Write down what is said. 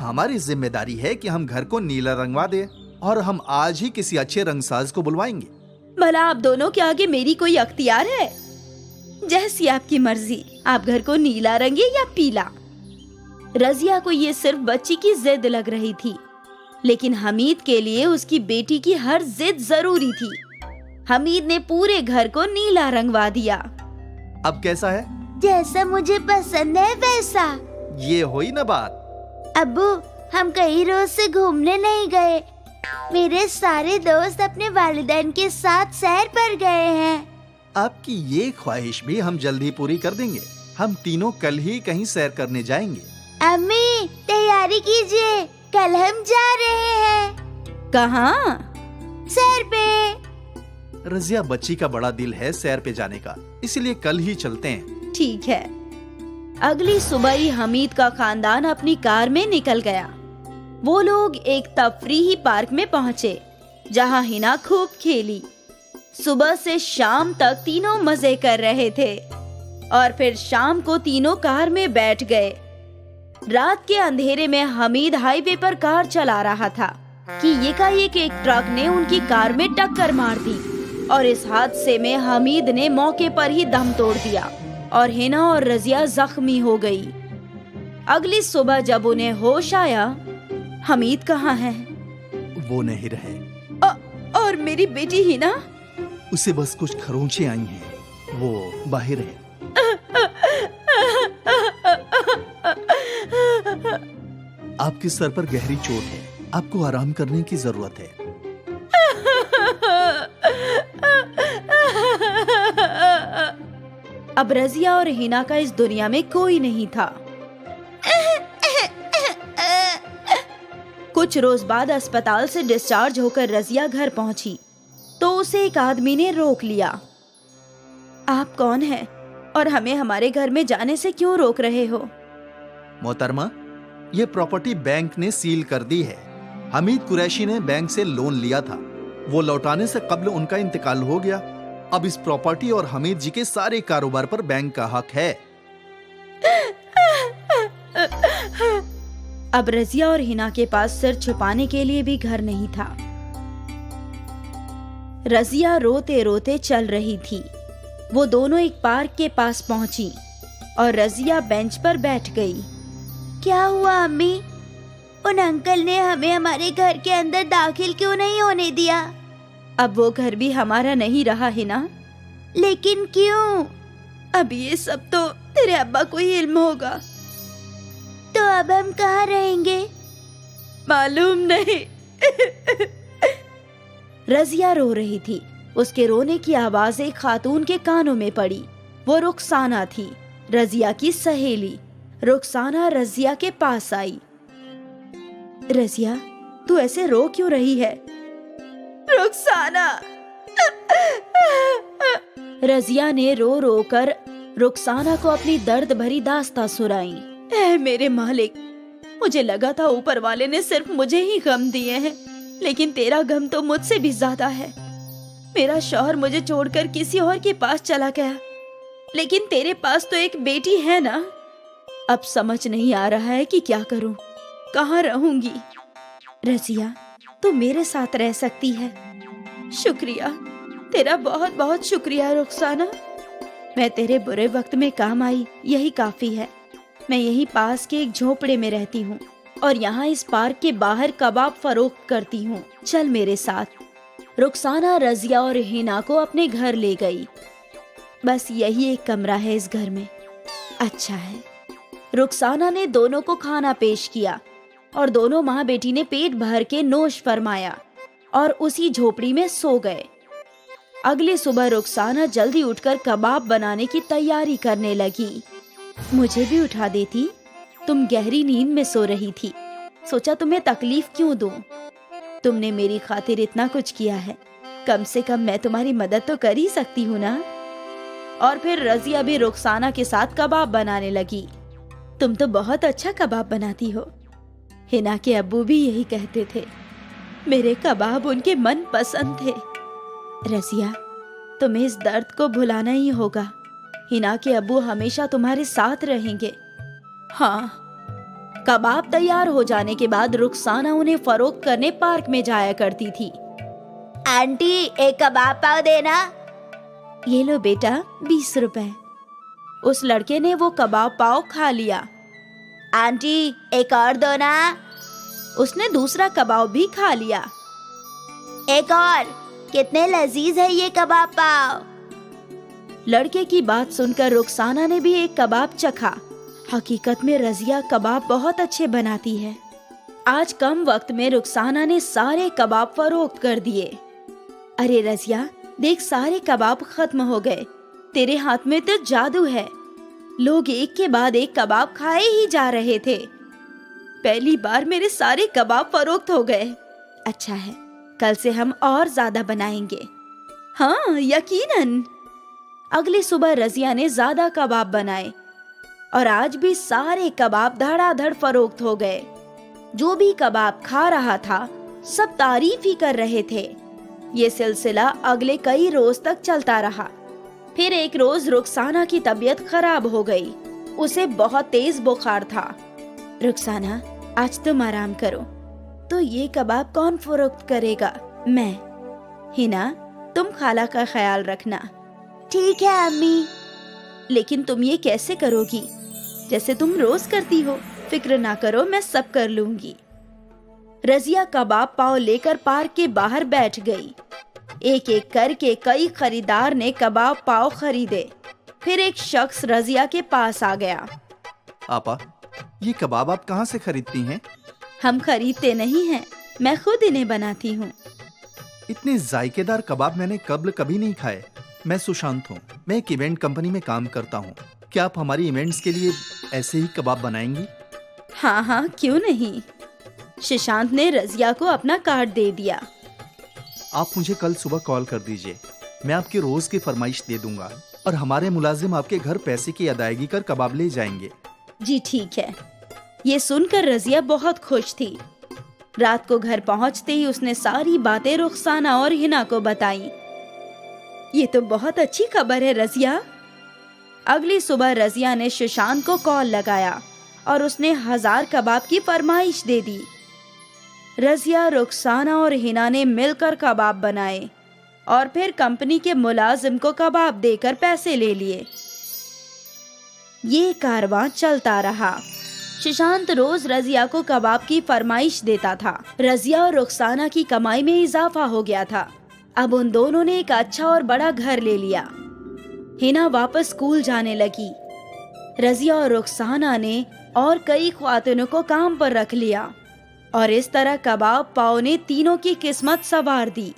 हमारी जिम्मेदारी है कि हम घर को नीला रंगवा दें और हम आज ही किसी अच्छे रंगसाज को बुलवाएंगे। भला आप दोनों के आगे मेरी कोई अख्तियार है? जैसी आपकी मर्जी, आप घर को नीला रंगे या पीला। रजिया को ये सिर्फ बच्ची की जिद लग रही थी, लेकिन हमीद के लिए उसकी बेटी की हर जिद जरूरी थी। हमीद ने पूरे घर को नीला रंगवा दिया। अब कैसा है? जैसा मुझे पसंद है वैसा। ये हुई ना बात। अब्बू, हम कई रोज से घूमने नहीं गए। मेरे सारे दोस्त अपने वालिदैन के साथ सैर पर गए हैं। आपकी ये ख्वाहिश भी हम जल्द ही पूरी कर देंगे। हम तीनों कल ही कहीं सैर करने जाएंगे। अम्मी, तैयारी कीजिए, कल हम जा रहे हैं। कहाँ? सैर पे। रजिया बच्ची का बड़ा दिल है सैर पे जाने का, इसलिए कल ही चलते हैं। ठीक है। अगली सुबह ही हमीद का खानदान अपनी कार में निकल गया। वो लोग एक तफरीही पार्क में पहुंचे, जहां हिना खूब खेली। सुबह से शाम तक तीनों मजे कर रहे थे और फिर शाम को तीनों कार में बैठ गए। रात के अंधेरे में हमीद हाईवे पर कार चला रहा था कि एकाएक एक ट्रक ने उनकी कार में टक्कर मार दी और इस हादसे में हमीद ने मौके पर ही दम तोड़ दिया और हिना और रजिया जख्मी हो गई। अगली सुबह जब उन्हें होश आया, हमीद कहाँ है? वो नहीं रहे। और मेरी बेटी हिना? उसे बस कुछ खरोंचे आई हैं, वो बाहर है। आपके सर पर गहरी चोट है, आपको आराम करने की जरूरत है। अब रजिया और हिना का इस दुनिया में कोई नहीं था। कुछ रोज बाद अस्पताल से डिस्चार्ज होकर रजिया घर पहुंची तो उसे एक आदमी ने रोक लिया। आप कौन हैं और हमें हमारे घर में जाने से क्यों रोक रहे हो? मोहतरमा, ये प्रॉपर्टी बैंक ने सील कर दी है। हमीद कुरैशी ने बैंक से लोन लिया था, वो लौटाने से कब्ल उनका इंतकाल हो गया। अब इस प्रॉपर्टी और हमीद जी के सारे कारोबार पर बैंक का हक है। अब रजिया और हिना के पास सिर छुपाने के लिए भी घर नहीं था। रजिया रोते रोते चल रही थी। वो दोनों एक पार्क के पास पहुंची और रजिया बेंच पर बैठ गई। क्या हुआ अम्मी? उन अंकल ने हमें हमारे घर के अंदर दाखिल क्यों नहीं होने दिया? अब वो घर भी हमारा नहीं रहा है ना। लेकिन क्यों? अब ये सब तो तेरे अब्बा को ही इल्म होगा। तो अब हम कहाँ रहेंगे? मालूम नहीं। रजिया रो रही थी। उसके रोने की आवाज एक खातून के कानों में पड़ी। वो रुखसाना थी, रजिया की सहेली। रुखसाना रजिया के पास आई। रजिया, तू ऐसे रो क्यों रही है? रुखसाना। रजिया ने रो रो कर रुखसाना को अपनी दर्द भरी दास्तां सुनाई। ऐ मेरे मालिक, मुझे लगा था ऊपर वाले ने सिर्फ मुझे ही गम दिए हैं, लेकिन तेरा गम तो मुझसे भी ज्यादा है। मेरा शौहर मुझे छोड़कर किसी और के पास चला गया, लेकिन तेरे पास तो एक बेटी है ना। अब समझ नहीं आ रहा है कि क्या करूं, कहाँ रहूंगी। रजिया, तू मेरे साथ रह सकती है। शुक्रिया, तेरा बहुत बहुत शुक्रिया रुखसाना। मैं तेरे बुरे वक्त में काम आई, यही काफी है। मैं यहीं पास के एक झोपड़े में रहती हूँ और यहाँ इस पार्क के बाहर कबाब फरोख्त करती हूँ। चल मेरे साथ। रुखसाना रजिया और हिना को अपने घर ले गई। बस यही एक कमरा है इस घर में। अच्छा है। रुखसाना ने दोनों को खाना पेश किया और दोनों माँ बेटी ने पेट भर के नोश फरमाया और उसी झोपड़ी में सो गए। अगली सुबह रुखसाना जल्दी उठकर कबाब बनाने की तैयारी करने लगी। मुझे भी उठा देती, तुम गहरी नींद में सो रही थी। सोचा तुम्हें तकलीफ क्यों दूं। तुमने मेरी खातिर इतना कुछ किया है, कम से कम मैं तुम्हारी मदद तो कर ही सकती हूँ ना। और फिर रजिया भी रुखसाना के साथ कबाब बनाने लगी। तुम तो बहुत अच्छा कबाब बनाती हो। हिना के अब्बू भी यही कहते थे। मेरे कबाब उनके मन पसंद थे। रजिया, तुम्हें इस दर्द को भुलाना ही होगा। हिना के अब्बू हमेशा तुम्हारे साथ रहेंगे। हाँ, कबाब तैयार हो जाने के बाद रुखसाना उन्हें फरोख्त करने पार्क में जाया करती थी। आंटी, एक कबाब पाव देना। ये लो बेटा, 20 रुपए। उस लड़के ने वो कबाब पाव खा लिया। आंटी, एक और दो ना। उसने दूसरा कबाब भी खा लिया। एक और। कितने लजीज है ये कबाब पाव। लड़के की बात सुनकर रुखसाना ने भी एक कबाब चखा। हकीकत में रजिया कबाब बहुत अच्छे बनाती है। आज कम वक्त में रुखसाना ने सारे कबाब फरोख्त कर दिए। अरे रजिया, देख सारे कबाब खत्म हो गए। तेरे हाथ में तो जादू है। लोग एक के बाद एक कबाब खाए ही जा रहे थे। पहली बार मेरे सारे कबाब फरोख्त हो गए। अच्छा है, कल से हम और ज्यादा बनाएंगे। हाँ, यकीनन। अगली सुबह रजिया ने ज्यादा कबाब बनाए और आज भी सारे कबाब धड़ाधड़ फरोख्त हो गए। जो भी कबाब खा रहा था सब तारीफ ही कर रहे थे। ये सिलसिला अगले कई रोज तक चलता रहा। फिर एक रोज रुखसाना की तबीयत खराब हो गई। उसे बहुत तेज बुखार था। रुखसाना, आज तुम आराम करो। तो ये कबाब कौन फरोख्त करेगा? मैं। हिना, तुम खाला का ख्याल रखना। ठीक है अम्मी। लेकिन तुम ये कैसे करोगी? जैसे तुम रोज करती हो। फिक्र ना करो, मैं सब कर लूंगी। रजिया कबाब पाव लेकर पार्क के बाहर बैठ गई। एक एक करके कई खरीदार ने कबाब पाव खरीदे। फिर एक शख्स रजिया के पास आ गया। आपा, ये कबाब आप कहाँ से खरीदती हैं? हम खरीदते नहीं हैं, मैं खुद इन्हें बनाती हूँ। इतने जायकेदार कबाब मैंने कभी नहीं खाए। मैं सुशांत हूँ। मैं एक इवेंट कंपनी में काम करता हूँ। क्या आप हमारी इवेंट्स के लिए ऐसे ही कबाब बनाएंगी? हाँ हाँ, क्यों नहीं। सुशांत ने रजिया को अपना कार्ड दे दिया। आप मुझे कल सुबह कॉल कर दीजिए। मैं आपकी रोज की फरमाइश दे दूंगा और हमारे मुलाजिम आपके घर पैसे की अदायगी कर कबाब ले जाएंगे। जी ठीक है। ये सुनकर रजिया बहुत खुश थी। रात को घर पहुंचते ही उसने सारी बातें रुखसाना और हिना को बताई। ये तो बहुत अच्छी खबर है रजिया। अगली सुबह रजिया ने सुशांत को कॉल लगाया और उसने 1000 कबाब की फरमाइश दे दी। रजिया, रुखसाना और हिना ने मिलकर कबाब बनाए और फिर कंपनी के मुलाजिम को कबाब देकर पैसे ले लिए। ये कारवां चलता रहा। सुशांत रोज रजिया को कबाब की फरमाइश देता था। रजिया और रुखसाना की कमाई में इजाफा हो गया था। अब उन दोनों ने एक अच्छा और बड़ा घर ले लिया। हिना वापस स्कूल जाने लगी। रजिया और रुखसाना ने और कई ख्वातिनों को काम पर रख लिया और इस तरह कबाब पाव ने तीनों की किस्मत संवार दी।